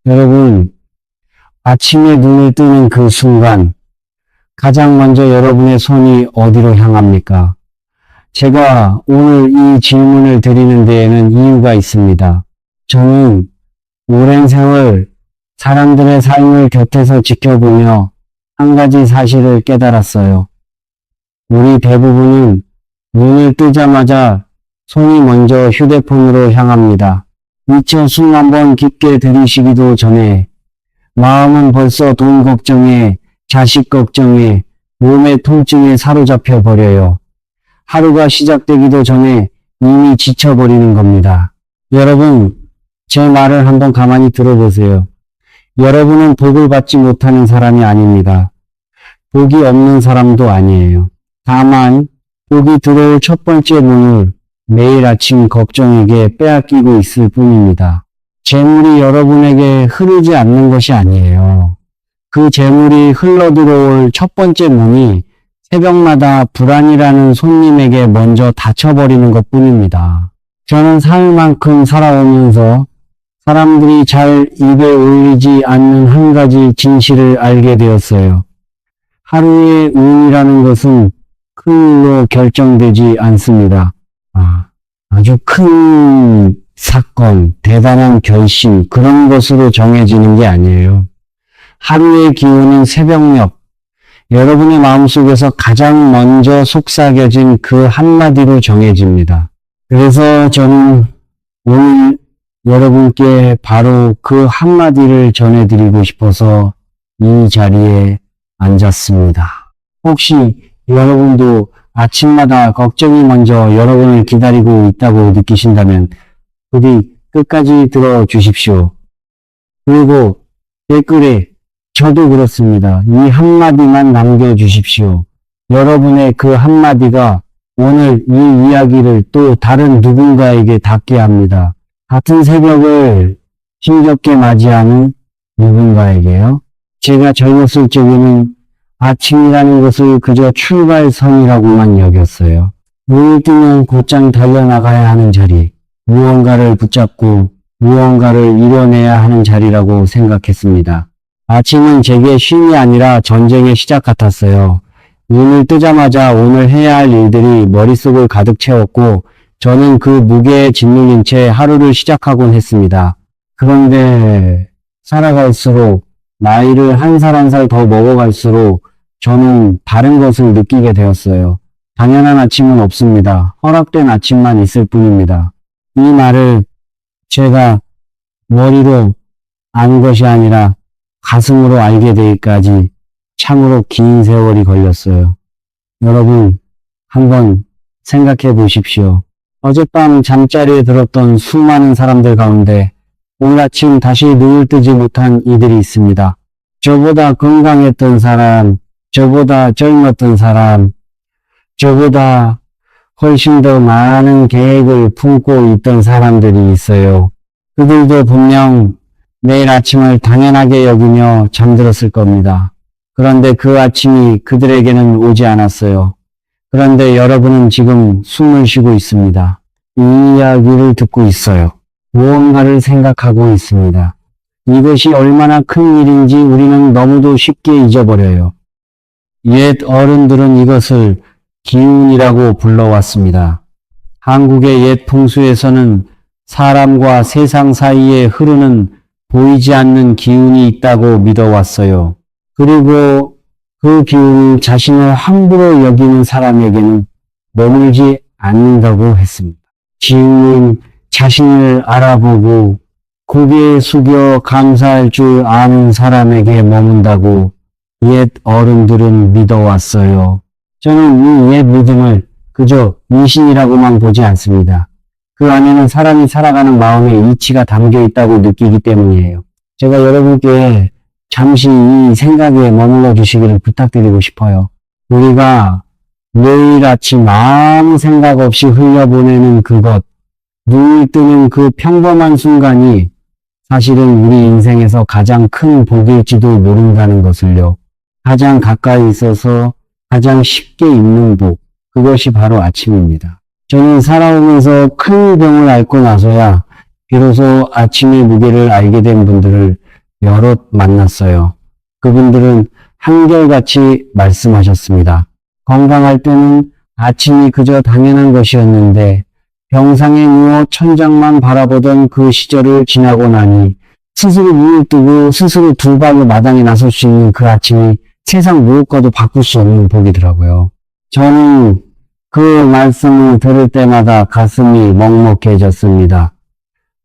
여러분, 아침에 눈을 뜨는 그 순간, 가장 먼저 여러분의 손이 어디로 향합니까? 제가 오늘 이 질문을 드리는 데에는 이유가 있습니다. 저는 오랜 세월 사람들의 삶을 곁에서 지켜보며 한 가지 사실을 깨달았어요. 우리 대부분은 눈을 뜨자마자 손이 먼저 휴대폰으로 향합니다. 미처 숨 한번 깊게 들이쉬기도 전에 마음은 벌써 돈 걱정에, 자식 걱정에, 몸의 통증에 사로잡혀 버려요. 하루가 시작되기도 전에 이미 지쳐버리는 겁니다. 여러분, 제 말을 한번 가만히 들어보세요. 여러분은 복을 받지 못하는 사람이 아닙니다. 복이 없는 사람도 아니에요. 다만 복이 들어올 첫 번째 문을 매일 아침 걱정에게 빼앗기고 있을 뿐입니다. 재물이 여러분에게 흐르지 않는 것이 아니에요. 그 재물이 흘러들어올 첫 번째 문이 새벽마다 불안이라는 손님에게 먼저 닫혀버리는 것 뿐입니다. 저는 살 만큼 살아오면서 사람들이 잘 입에 올리지 않는 한 가지 진실을 알게 되었어요. 하루의 운이라는 것은 큰 일로 결정되지 않습니다. 아주 큰 사건, 대단한 결심, 그런 것으로 정해지는 게 아니에요. 하루의 기운은 새벽녘, 여러분의 마음속에서 가장 먼저 속삭여진 그 한마디로 정해집니다. 그래서 저는 오늘 여러분께 바로 그 한마디를 전해드리고 싶어서 이 자리에 앉았습니다. 혹시 여러분도 아침마다 걱정이 먼저 여러분을 기다리고 있다고 느끼신다면 부디 끝까지 들어주십시오. 그리고 댓글에 저도 그렇습니다. 이 한마디만 남겨주십시오. 여러분의 그 한마디가 오늘 이 이야기를 또 다른 누군가에게 닿게 합니다. 같은 새벽을 힘겹게 맞이하는 누군가에게요. 제가 젊었을 적에는 아침이라는 것을 그저 출발선이라고만 여겼어요. 눈을 뜨면 곧장 달려나가야 하는 자리, 무언가를 붙잡고 무언가를 이뤄내야 하는 자리라고 생각했습니다. 아침은 제게 쉼이 아니라 전쟁의 시작 같았어요. 눈을 뜨자마자 오늘 해야 할 일들이 머릿속을 가득 채웠고 저는 그 무게에 짓눌린 채 하루를 시작하곤 했습니다. 그런데 살아갈수록 나이를 한 살 한 살 더 먹어갈수록 저는 다른 것을 느끼게 되었어요. 당연한 아침은 없습니다. 허락된 아침만 있을 뿐입니다. 이 말을 제가 머리로 아는 것이 아니라 가슴으로 알게 되기까지 참으로 긴 세월이 걸렸어요. 여러분, 한번 생각해 보십시오. 어젯밤 잠자리에 들었던 수많은 사람들 가운데 오늘 아침 다시 눈을 뜨지 못한 이들이 있습니다. 저보다 건강했던 사람, 저보다 젊었던 사람, 저보다 훨씬 더 많은 계획을 품고 있던 사람들이 있어요. 그들도 분명 내일 아침을 당연하게 여기며 잠들었을 겁니다. 그런데 그 아침이 그들에게는 오지 않았어요. 그런데 여러분은 지금 숨을 쉬고 있습니다. 이 이야기를 듣고 있어요. 무언가를 생각하고 있습니다. 이것이 얼마나 큰 일인지 우리는 너무도 쉽게 잊어버려요. 옛 어른들은 이것을 기운이라고 불러왔습니다. 한국의 옛 풍수에서는 사람과 세상 사이에 흐르는 보이지 않는 기운이 있다고 믿어왔어요. 그리고 그 기운이 자신을 함부로 여기는 사람에게는 머물지 않는다고 했습니다. 기운은 자신을 알아보고 고개 숙여 감사할 줄 아는 사람에게 머문다고 옛 어른들은 믿어왔어요. 저는 이 옛 믿음을 그저 미신이라고만 보지 않습니다. 그 안에는 사람이 살아가는 마음의 이치가 담겨 있다고 느끼기 때문이에요. 제가 여러분께 잠시 이 생각에 머물러 주시기를 부탁드리고 싶어요. 우리가 매일 아침 아무 생각 없이 흘려보내는 그것, 눈을 뜨는 그 평범한 순간이 사실은 우리 인생에서 가장 큰 복일지도 모른다는 것을요. 가장 가까이 있어서 가장 쉽게 입는 복, 그것이 바로 아침입니다. 저는 살아오면서 큰 병을 앓고 나서야 비로소 아침의 무게를 알게 된 분들을 여럿 만났어요. 그분들은 한결같이 말씀하셨습니다. 건강할 때는 아침이 그저 당연한 것이었는데 병상에 누워 천장만 바라보던 그 시절을 지나고 나니 스스로 눈을 뜨고 스스로 두 발로 마당에 나설 수 있는 그 아침이 세상 무엇과도 바꿀 수 없는 복이더라고요. 저는 그 말씀을 들을 때마다 가슴이 먹먹해졌습니다.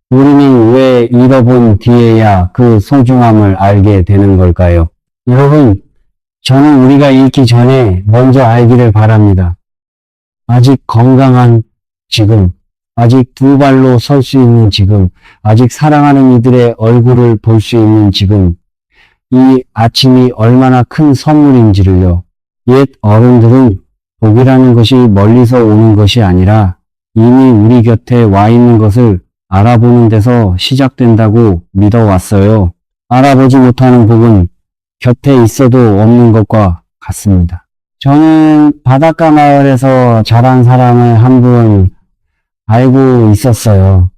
우리는 왜 잃어본 뒤에야 그 소중함을 알게 되는 걸까요? 여러분, 저는 우리가 잃기 전에 먼저 알기를 바랍니다. 아직 건강한 지금, 아직 두 발로 설 수 있는 지금, 아직 사랑하는 이들의 얼굴을 볼 수 있는 지금, 이 아침이 얼마나 큰 선물인지를요. 옛 어른들은 복이라는 것이 멀리서 오는 것이 아니라 이미 우리 곁에 와 있는 것을 알아보는 데서 시작된다고 믿어왔어요. 알아보지 못하는 복은 곁에 있어도 없는 것과 같습니다. 저는 바닷가 마을에서 자란 사람을 한 분 알고 있었어요.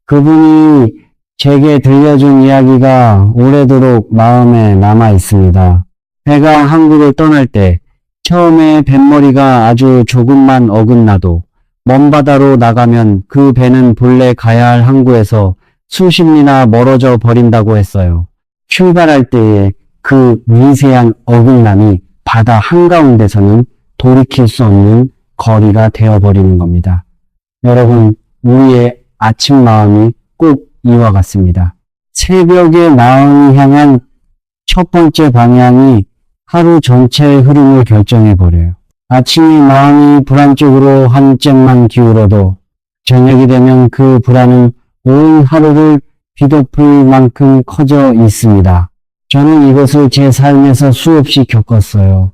그분이 제게 들려준 이야기가 오래도록 마음에 남아 있습니다. 배가 항구를 떠날 때 처음에 뱃머리가 아주 조금만 어긋나도 먼 바다로 나가면 그 배는 본래 가야 할 항구에서 수십 리나 멀어져 버린다고 했어요. 출발할 때의 그 미세한 어긋남이 바다 한가운데서는 돌이킬 수 없는 거리가 되어버리는 겁니다. 여러분, 우리의 아침 마음이 꼭 이와 같습니다. 새벽의 마음이 향한 첫 번째 방향이 하루 전체의 흐름을 결정해버려요. 아침에 마음이 불안 쪽으로 한쪽만 기울어도 저녁이 되면 그 불안은 온 하루를 뒤덮을 만큼 커져 있습니다. 저는 이것을 제 삶에서 수없이 겪었어요.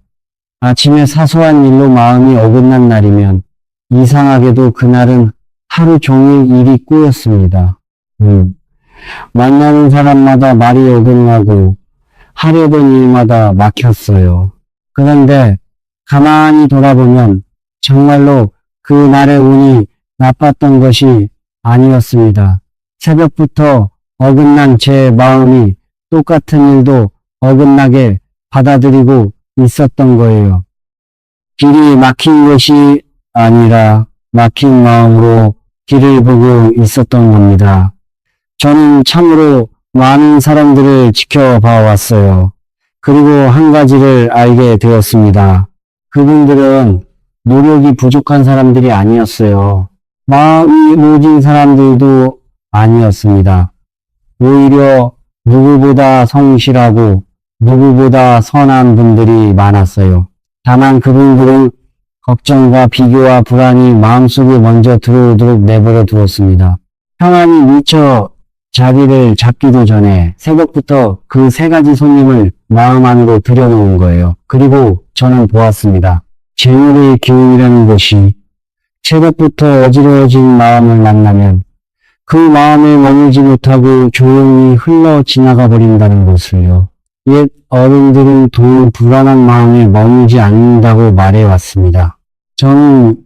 아침에 사소한 일로 마음이 어긋난 날이면 이상하게도 그날은 하루 종일 일이 꼬였습니다. 만나는 사람마다 말이 어긋나고 하려던 일마다 막혔어요. 그런데 가만히 돌아보면 정말로 그 날의 운이 나빴던 것이 아니었습니다. 새벽부터 어긋난 제 마음이 똑같은 일도 어긋나게 받아들이고 있었던 거예요. 길이 막힌 것이 아니라 막힌 마음으로 길을 보고 있었던 겁니다. 저는 참으로 많은 사람들을 지켜봐 왔어요. 그리고 한 가지를 알게 되었습니다. 그분들은 노력이 부족한 사람들이 아니었어요. 마음이 무딘 사람들도 아니었습니다. 오히려 누구보다 성실하고 누구보다 선한 분들이 많았어요. 다만 그분들은 걱정과 비교와 불안이 마음속에 먼저 들어오도록 내버려 두었습니다. 평안이 미처 자리를 잡기도 전에 새벽부터 그 세 가지 손님을 마음 안으로 들여놓은 거예요. 그리고 저는 보았습니다. 재물의 기운이라는 것이 새벽부터 어지러워진 마음을 만나면 그 마음에 머물지 못하고 조용히 흘러 지나가 버린다는 것을요. 옛 어른들은 돈 불안한 마음에 머물지 않는다고 말해왔습니다. 저는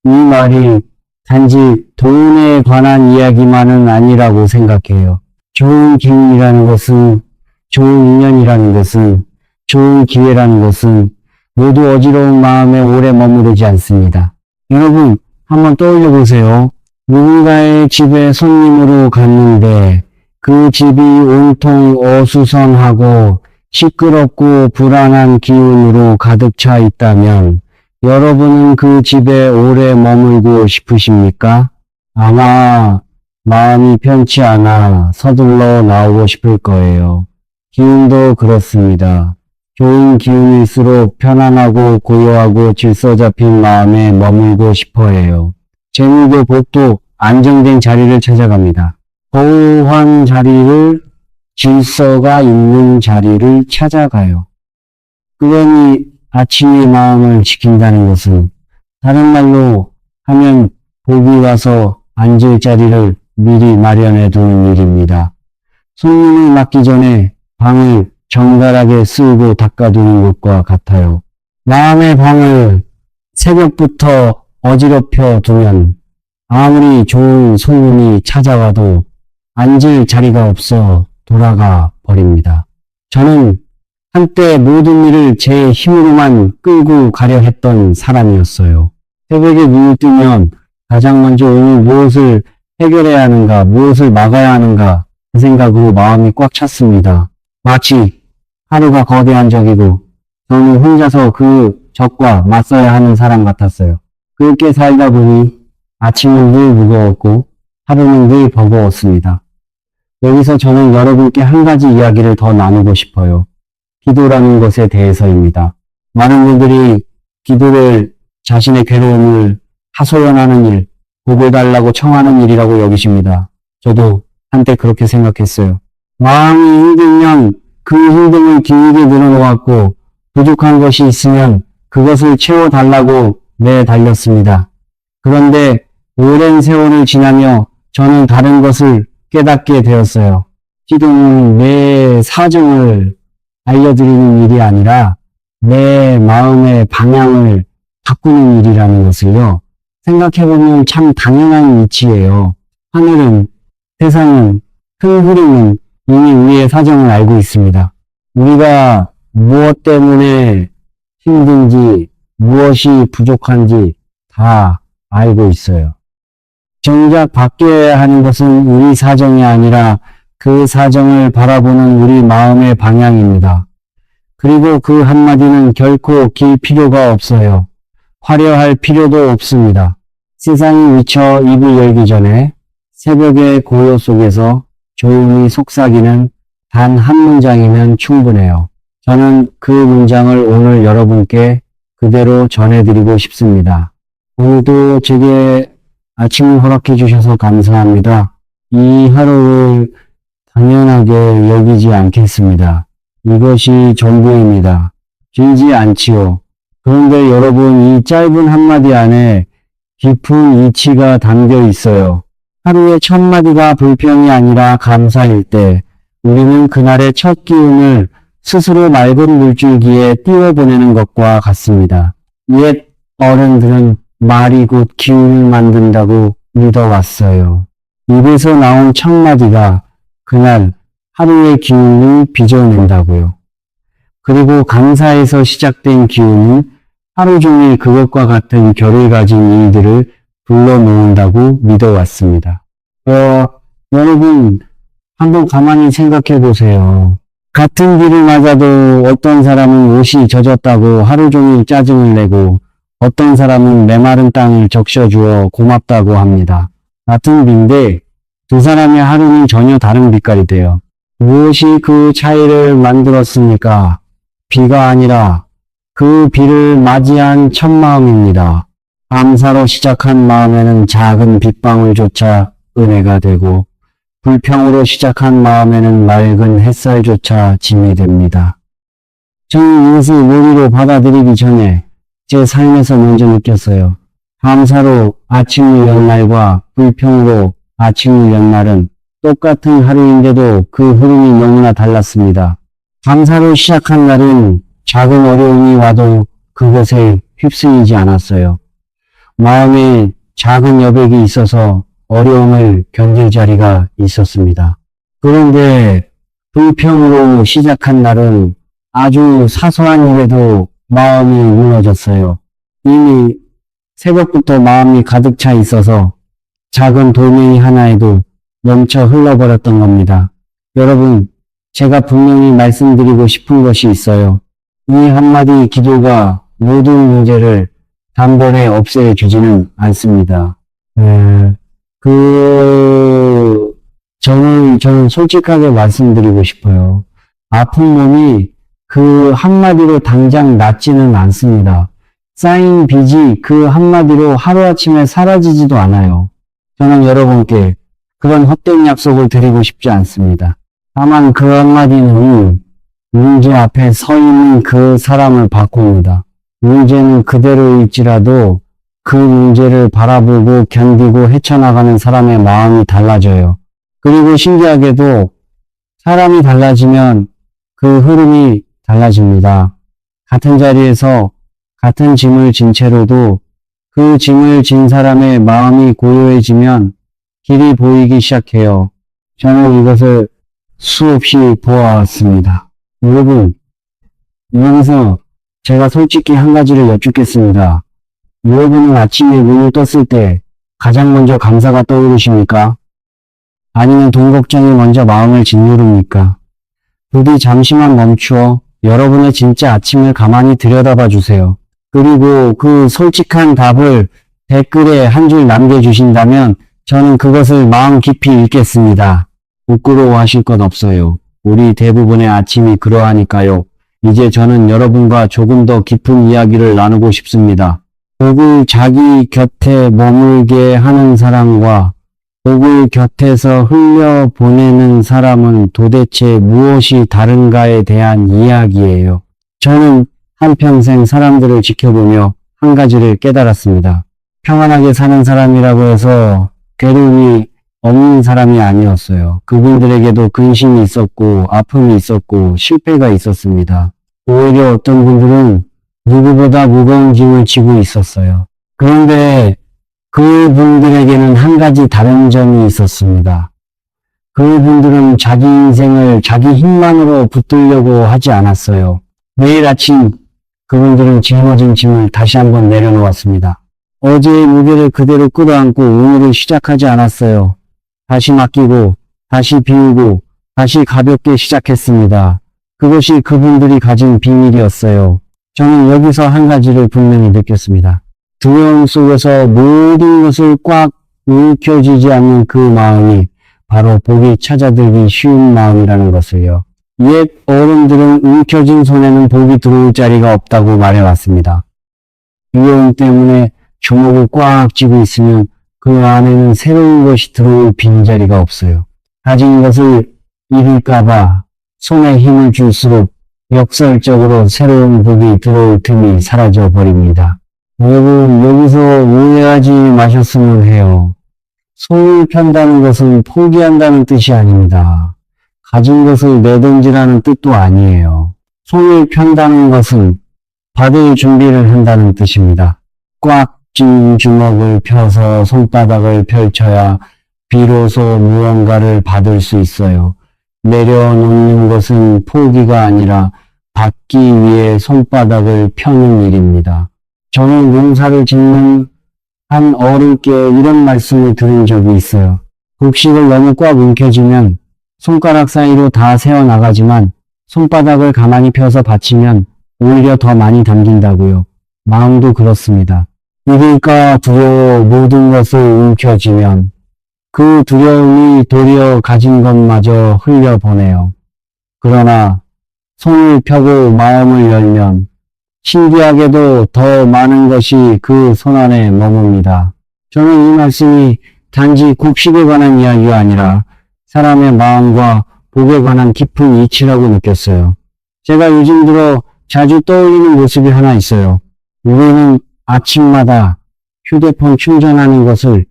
이 말이 단지 돈에 관한 이야기만은 아니라고 생각해요. 좋은 기운이라는 것은, 좋은 인연이라는 것은, 좋은 기회라는 것은 모두 어지러운 마음에 오래 머무르지 않습니다. 여러분, 한번 떠올려 보세요. 누군가의 집에 손님으로 갔는데 그 집이 온통 어수선하고 시끄럽고 불안한 기운으로 가득 차 있다면 여러분은 그 집에 오래 머물고 싶으십니까? 아마 마음이 편치 않아 서둘러 나오고 싶을 거예요. 기운도 그렇습니다. 좋은 기운일수록 편안하고 고요하고 질서 잡힌 마음에 머물고 싶어 해요. 재물도 복도 안정된 자리를 찾아갑니다. 고요한 자리를, 질서가 있는 자리를 찾아가요. 그러니 아침의 마음을 지킨다는 것은 다른 말로 하면 복이 와서 앉을 자리를 미리 마련해 두는 일입니다. 손님을 맞기 전에 방을 정갈하게 쓸고 닦아두는 것과 같아요. 마음의 방을 새벽부터 어지럽혀 두면 아무리 좋은 손님이 찾아와도 앉을 자리가 없어 돌아가 버립니다. 저는 한때 모든 일을 제 힘으로만 끌고 가려 했던 사람이었어요. 새벽에 눈을 뜨면 가장 먼저 오늘 무엇을 해결해야 하는가, 무엇을 막아야 하는가 그 생각으로 마음이 꽉 찼습니다. 마치 하루가 거대한 적이고 저는 혼자서 그 적과 맞서야 하는 사람 같았어요. 그렇게 살다 보니 아침은 늘 무거웠고 하루는 늘 버거웠습니다. 여기서 저는 여러분께 한 가지 이야기를 더 나누고 싶어요. 기도라는 것에 대해서입니다. 많은 분들이 기도를 자신의 괴로움을 하소연하는 일, 복을 달라고 청하는 일이라고 여기십니다. 저도 한때 그렇게 생각했어요. 마음이 힘들면 그 힘듦을 길게 늘어놓았고 부족한 것이 있으면 그것을 채워달라고 내달렸습니다. 그런데 오랜 세월을 지나며 저는 다른 것을 깨닫게 되었어요. 기도는 내 사정을 알려드리는 일이 아니라 내 마음의 방향을 바꾸는 일이라는 것을요. 생각해보면 참 당연한 이치예요. 하늘은, 세상은, 큰 흐름은 이미 우리의 사정을 알고 있습니다. 우리가 무엇 때문에 힘든지, 무엇이 부족한지 다 알고 있어요. 정작 바뀌어야 하는 것은 우리 사정이 아니라 그 사정을 바라보는 우리 마음의 방향입니다. 그리고 그 한마디는 결코 길 필요가 없어요. 화려할 필요도 없습니다. 세상이 미쳐 입을 열기 전에 새벽의 고요 속에서 조용히 속삭이는 단 한 문장이면 충분해요. 저는 그 문장을 오늘 여러분께 그대로 전해드리고 싶습니다. 오늘도 제게 아침을 허락해 주셔서 감사합니다. 이 하루를 당연하게 여기지 않겠습니다. 이것이 전부입니다. 길지 않지요. 그런데 여러분, 이 짧은 한마디 안에 깊은 이치가 담겨 있어요. 하루의 첫 마디가 불평이 아니라 감사일 때 우리는 그날의 첫 기운을 스스로 맑은 물줄기에 띄워보내는 것과 같습니다. 옛 어른들은 말이 곧 기운을 만든다고 믿어왔어요. 입에서 나온 첫 마디가 그날 하루의 기운을 빚어낸다고요. 그리고 감사에서 시작된 기운은 하루 종일 그것과 같은 결을 가진 일들을 불러놓는다고 믿어왔습니다. 여러분, 한번 가만히 생각해 보세요. 같은 길을 맞아도 어떤 사람은 옷이 젖었다고 하루 종일 짜증을 내고 어떤 사람은 메마른 땅을 적셔주어 고맙다고 합니다. 같은 비인데 두 사람의 하루는 전혀 다른 빛깔이 돼요. 무엇이 그 차이를 만들었습니까? 비가 아니라 그 비를 맞이한 첫 마음입니다. 감사로 시작한 마음에는 작은 빗방울조차 은혜가 되고 불평으로 시작한 마음에는 맑은 햇살조차 짐이 됩니다. 저는 이것을 머리로 받아들이기 전에 제 삶에서 먼저 느꼈어요. 감사로 아침을 연 날과 불평으로 아침을 연 날은 똑같은 하루인데도 그 흐름이 너무나 달랐습니다. 감사로 시작한 날은 작은 어려움이 와도 그것에 휩쓸리지 않았어요. 마음에 작은 여백이 있어서 어려움을 견딜 자리가 있었습니다. 그런데 불평으로 시작한 날은 아주 사소한 일에도 마음이 무너졌어요. 이미 새벽부터 마음이 가득 차 있어서 작은 돌멩이 하나에도 넘쳐 흘러버렸던 겁니다. 여러분, 제가 분명히 말씀드리고 싶은 것이 있어요. 이 한마디 기도가 모든 문제를 단번에 없애주지는 않습니다. 저는 솔직하게 말씀드리고 싶어요. 아픈 몸이 그 한마디로 당장 낫지는 않습니다. 쌓인 빚이 그 한마디로 하루아침에 사라지지도 않아요. 저는 여러분께 그런 헛된 약속을 드리고 싶지 않습니다. 다만 그 한마디는 문제 앞에 서 있는 그 사람을 바꿉니다. 문제는 그대로일지라도 그 문제를 바라보고 견디고 헤쳐나가는 사람의 마음이 달라져요. 그리고 신기하게도 사람이 달라지면 그 흐름이 달라집니다. 같은 자리에서 같은 짐을 진 채로도 그 짐을 진 사람의 마음이 고요해지면 길이 보이기 시작해요. 저는 이것을 수없이 보아왔습니다. 여러분, 여기서 제가 솔직히 한 가지를 여쭙겠습니다. 여러분은 아침에 눈을 떴을 때 가장 먼저 감사가 떠오르십니까? 아니면 돈 걱정이 먼저 마음을 짓누릅니까? 부디 잠시만 멈추어 여러분의 진짜 아침을 가만히 들여다봐 주세요. 그리고 그 솔직한 답을 댓글에 한 줄 남겨주신다면 저는 그것을 마음 깊이 읽겠습니다. 부끄러워하실 것 없어요. 우리 대부분의 아침이 그러하니까요. 이제 저는 여러분과 조금 더 깊은 이야기를 나누고 싶습니다. 복을 자기 곁에 머물게 하는 사람과 복을 곁에서 흘려보내는 사람은 도대체 무엇이 다른가에 대한 이야기예요. 저는 한평생 사람들을 지켜보며 한 가지를 깨달았습니다. 평안하게 사는 사람이라고 해서 괴로움이 없는 사람이 아니었어요. 그분들에게도 근심이 있었고 아픔이 있었고 실패가 있었습니다. 오히려 어떤 분들은 누구보다 무거운 짐을 지고 있었어요. 그런데 그분들에게는 한 가지 다른 점이 있었습니다. 그분들은 자기 인생을 자기 힘만으로 붙들려고 하지 않았어요. 매일 아침 그분들은 짊어진 짐을 다시 한번 내려놓았습니다. 어제의 무게를 그대로 끌어안고 오늘을 시작하지 않았어요. 다시 맡기고 다시 비우고 다시 가볍게 시작했습니다. 그것이 그분들이 가진 비밀이었어요. 저는 여기서 한 가지를 분명히 느꼈습니다. 두려움 속에서 모든 것을 꽉 움켜쥐지 않는 그 마음이 바로 복이 찾아들기 쉬운 마음이라는 것을요. 옛 어른들은 움켜쥔 손에는 복이 들어올 자리가 없다고 말해왔습니다. 두려움 때문에 주먹을 꽉 쥐고 있으면 그 안에는 새로운 것이 들어올 빈자리가 없어요. 가진 것을 잃을까봐 손에 힘을 줄수록 역설적으로 새로운 복이 들어올 틈이 사라져 버립니다. 여러분, 여기서 오해하지 마셨으면 해요. 손을 편다는 것은 포기한다는 뜻이 아닙니다. 가진 것을 내던지라는 뜻도 아니에요. 손을 편다는 것은 받을 준비를 한다는 뜻입니다. 꽉 쥔 주먹을 펴서 손바닥을 펼쳐야 비로소 무언가를 받을 수 있어요. 내려놓는 것은 포기가 아니라 받기 위해 손바닥을 펴는 일입니다. 저는 농사를 짓는 한 어른께 이런 말씀을 들은 적이 있어요. 곡식을 너무 꽉 움켜쥐면 손가락 사이로 다 새어나가지만 손바닥을 가만히 펴서 받치면 오히려 더 많이 담긴다고요. 마음도 그렇습니다. 잃을까 두려워 모든 것을 움켜쥐면 그 두려움이 도리어 가진 것마저 흘려보내요. 그러나 손을 펴고 마음을 열면 신기하게도 더 많은 것이 그 손 안에 머뭅니다. 저는 이 말씀이 단지 곡식에 관한 이야기가 아니라 사람의 마음과 복에 관한 깊은 이치라고 느꼈어요. 제가 요즘 들어 자주 떠올리는 모습이 하나 있어요. 우리는 아침마다 휴대폰 충전하는 것을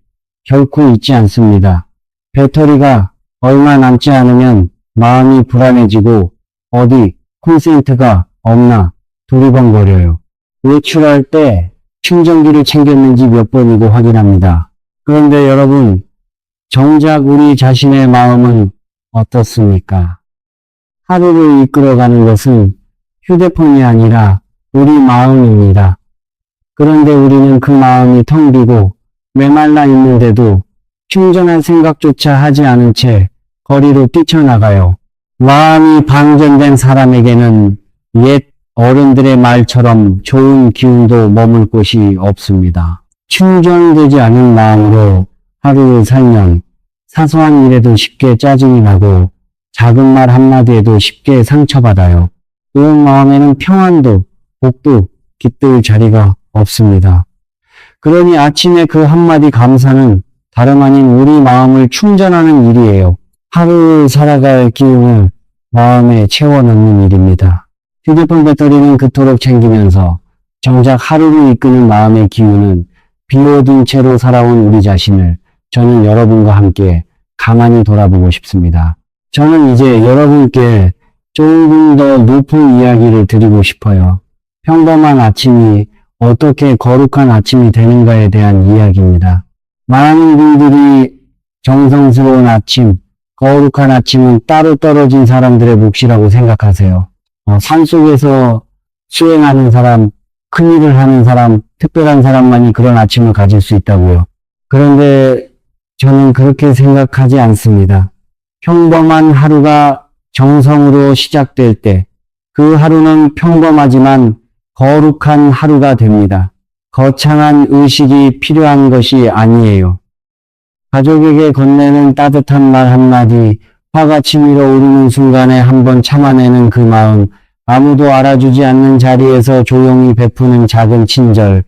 결코 잊지 않습니다. 배터리가 얼마 남지 않으면 마음이 불안해지고 어디 콘센트가 없나 두리번거려요. 외출할 때 충전기를 챙겼는지 몇 번이고 확인합니다. 그런데 여러분, 정작 우리 자신의 마음은 어떻습니까? 하루를 이끌어가는 것은 휴대폰이 아니라 우리 마음입니다. 그런데 우리는 그 마음이 텅 비고 메말라 있는데도 충전할 생각조차 하지 않은 채 거리로 뛰쳐나가요. 마음이 방전된 사람에게는 옛 어른들의 말처럼 좋은 기운도 머물 곳이 없습니다. 충전되지 않은 마음으로 하루를 살면 사소한 일에도 쉽게 짜증이 나고 작은 말 한마디에도 쉽게 상처받아요. 그런 마음에는 평안도 복도 깃들 자리가 없습니다. 그러니 아침에 그 한마디 감사는 다름 아닌 우리 마음을 충전하는 일이에요. 하루 살아갈 기운을 마음에 채워넣는 일입니다. 휴대폰 배터리는 그토록 챙기면서 정작 하루를 이끄는 마음의 기운은 비워둔 채로 살아온 우리 자신을 저는 여러분과 함께 가만히 돌아보고 싶습니다. 저는 이제 여러분께 조금 더 높은 이야기를 드리고 싶어요. 평범한 아침이 어떻게 거룩한 아침이 되는가에 대한 이야기입니다. 많은 분들이 정성스러운 아침, 거룩한 아침은 따로 떨어진 사람들의 몫이라고 생각하세요. 산속에서 수행하는 사람, 큰일을 하는 사람, 특별한 사람만이 그런 아침을 가질 수 있다고요. 그런데 저는 그렇게 생각하지 않습니다. 평범한 하루가 정성으로 시작될 때 그 하루는 평범하지만 거룩한 하루가 됩니다. 거창한 의식이 필요한 것이 아니에요. 가족에게 건네는 따뜻한 말 한마디, 화가 치밀어 오르는 순간에 한번 참아내는 그 마음, 아무도 알아주지 않는 자리에서 조용히 베푸는 작은 친절,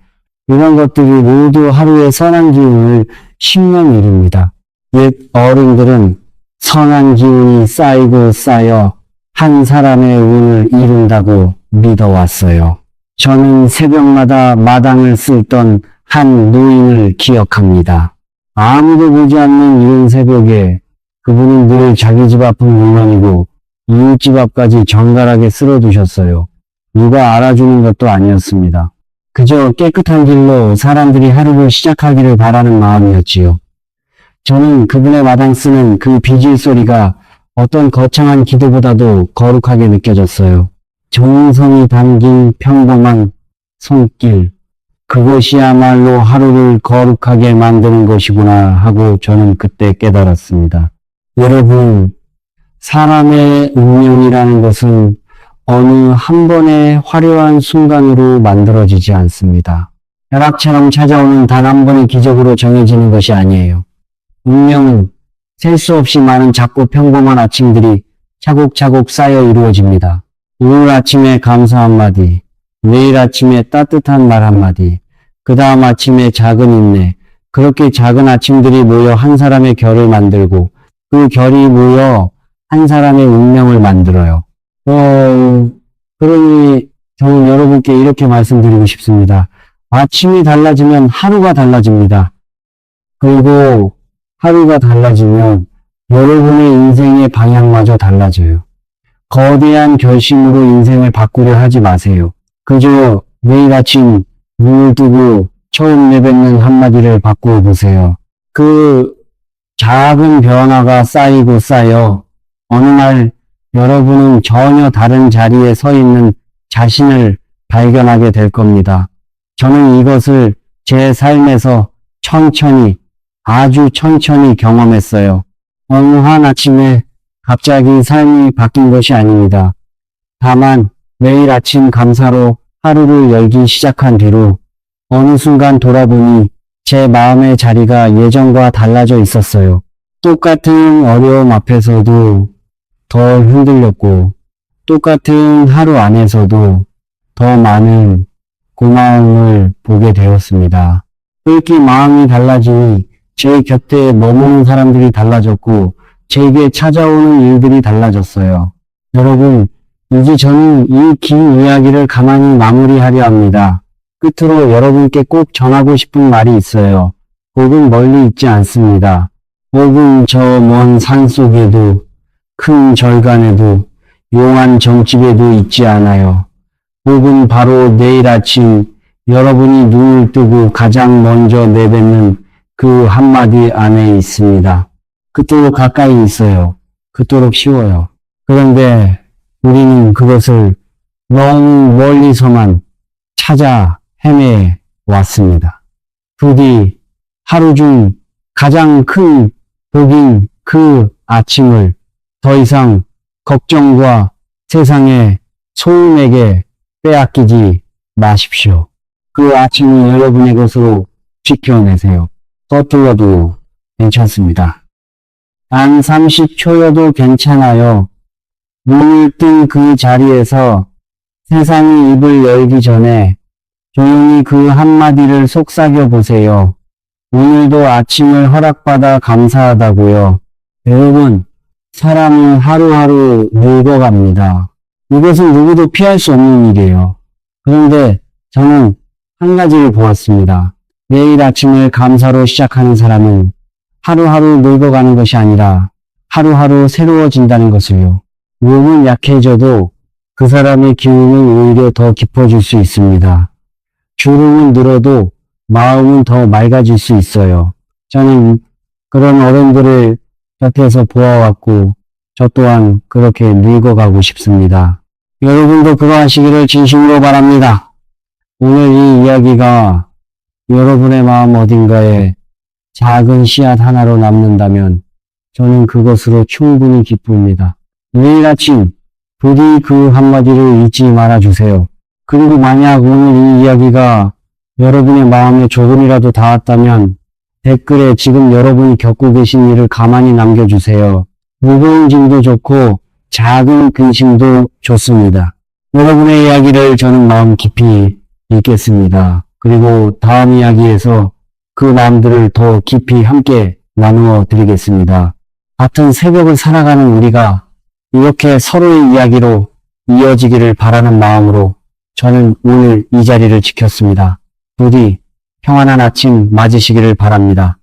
이런 것들이 모두 하루의 선한 기운을 심는 일입니다. 옛 어른들은 선한 기운이 쌓이고 쌓여 한 사람의 운을 이룬다고 믿어왔어요. 저는 새벽마다 마당을 쓸던 한 노인을 기억합니다. 아무도 보지 않는 이른 새벽에 그분은 늘 자기 집 앞은 물론이고 이웃집 앞까지 정갈하게 쓸어두셨어요. 누가 알아주는 것도 아니었습니다. 그저 깨끗한 길로 사람들이 하루를 시작하기를 바라는 마음이었지요. 저는 그분의 마당 쓰는 그 비질 소리가 어떤 거창한 기도보다도 거룩하게 느껴졌어요. 정성이 담긴 평범한 손길, 그것이야말로 하루를 거룩하게 만드는 것이구나 하고 저는 그때 깨달았습니다. 여러분, 사람의 운명이라는 것은 어느 한 번의 화려한 순간으로 만들어지지 않습니다. 벼락처럼 찾아오는 단 한 번의 기적으로 정해지는 것이 아니에요. 운명은 셀 수 없이 많은 작고 평범한 아침들이 차곡차곡 쌓여 이루어집니다. 오늘 아침에 감사 한마디, 내일 아침에 따뜻한 말 한마디, 그 다음 아침에 작은 인내, 그렇게 작은 아침들이 모여 한 사람의 결을 만들고 그 결이 모여 한 사람의 운명을 만들어요. 그러니 저는 여러분께 이렇게 말씀드리고 싶습니다. 아침이 달라지면 하루가 달라집니다. 그리고 하루가 달라지면 여러분의 인생의 방향마저 달라져요. 거대한 결심으로 인생을 바꾸려 하지 마세요. 그저 매일 아침 눈을 뜨고 처음 내뱉는 한마디를 바꾸어 보세요. 그 작은 변화가 쌓이고 쌓여 어느 날 여러분은 전혀 다른 자리에 서 있는 자신을 발견하게 될 겁니다. 저는 이것을 제 삶에서 천천히, 아주 천천히 경험했어요. 어느 한 아침에 갑자기 삶이 바뀐 것이 아닙니다. 다만 매일 아침 감사로 하루를 열기 시작한 뒤로 어느 순간 돌아보니 제 마음의 자리가 예전과 달라져 있었어요. 똑같은 어려움 앞에서도 더 흔들렸고 똑같은 하루 안에서도 더 많은 고마움을 보게 되었습니다. 그렇게 마음이 달라지니 제 곁에 머무는 사람들이 달라졌고 제게 찾아오는 일들이 달라졌어요. 여러분, 이제 저는 이 긴 이야기를 가만히 마무리하려 합니다. 끝으로 여러분께 꼭 전하고 싶은 말이 있어요. 복은 멀리 있지 않습니다. 복은 저 먼 산속에도 큰 절간에도 용한 정집에도 있지 않아요. 복은 바로 내일 아침 여러분이 눈을 뜨고 가장 먼저 내뱉는 그 한마디 안에 있습니다. 그토록 가까이 있어요. 그토록 쉬워요. 그런데 우리는 그것을 너무 멀리서만 찾아 헤매 왔습니다. 부디 하루 중 가장 큰 복인 그 아침을 더 이상 걱정과 세상의 소음에게 빼앗기지 마십시오. 그 아침을 여러분의 것으로 지켜내세요. 서툴러도 괜찮습니다. 단 30초여도 괜찮아요. 눈을 뜬 그 자리에서 세상이 입을 열기 전에 조용히 그 한마디를 속삭여 보세요. 오늘도 아침을 허락받아 감사하다고요. 여러분, 사람은 하루하루 늙어갑니다. 이것은 누구도 피할 수 없는 일이에요. 그런데 저는 한 가지를 보았습니다. 매일 아침을 감사로 시작하는 사람은 하루하루 늙어가는 것이 아니라 하루하루 새로워진다는 것을요. 몸은 약해져도 그 사람의 기운은 오히려 더 깊어질 수 있습니다. 주름은 늘어도 마음은 더 맑아질 수 있어요. 저는 그런 어른들을 곁에서 보아왔고 저 또한 그렇게 늙어가고 싶습니다. 여러분도 그러하시기를 진심으로 바랍니다. 오늘 이 이야기가 여러분의 마음 어딘가에 작은 씨앗 하나로 남는다면 저는 그것으로 충분히 기쁩니다. 내일 아침 부디 그 한마디를 잊지 말아주세요. 그리고 만약 오늘 이 이야기가 여러분의 마음에 조금이라도 닿았다면 댓글에 지금 여러분이 겪고 계신 일을 가만히 남겨주세요. 무거운 짐도 좋고 작은 근심도 좋습니다. 여러분의 이야기를 저는 마음 깊이 읽겠습니다. 그리고 다음 이야기에서 그 마음들을 더 깊이 함께 나누어 드리겠습니다. 같은 새벽을 살아가는 우리가 이렇게 서로의 이야기로 이어지기를 바라는 마음으로 저는 오늘 이 자리를 지켰습니다. 부디 평안한 아침 맞으시기를 바랍니다.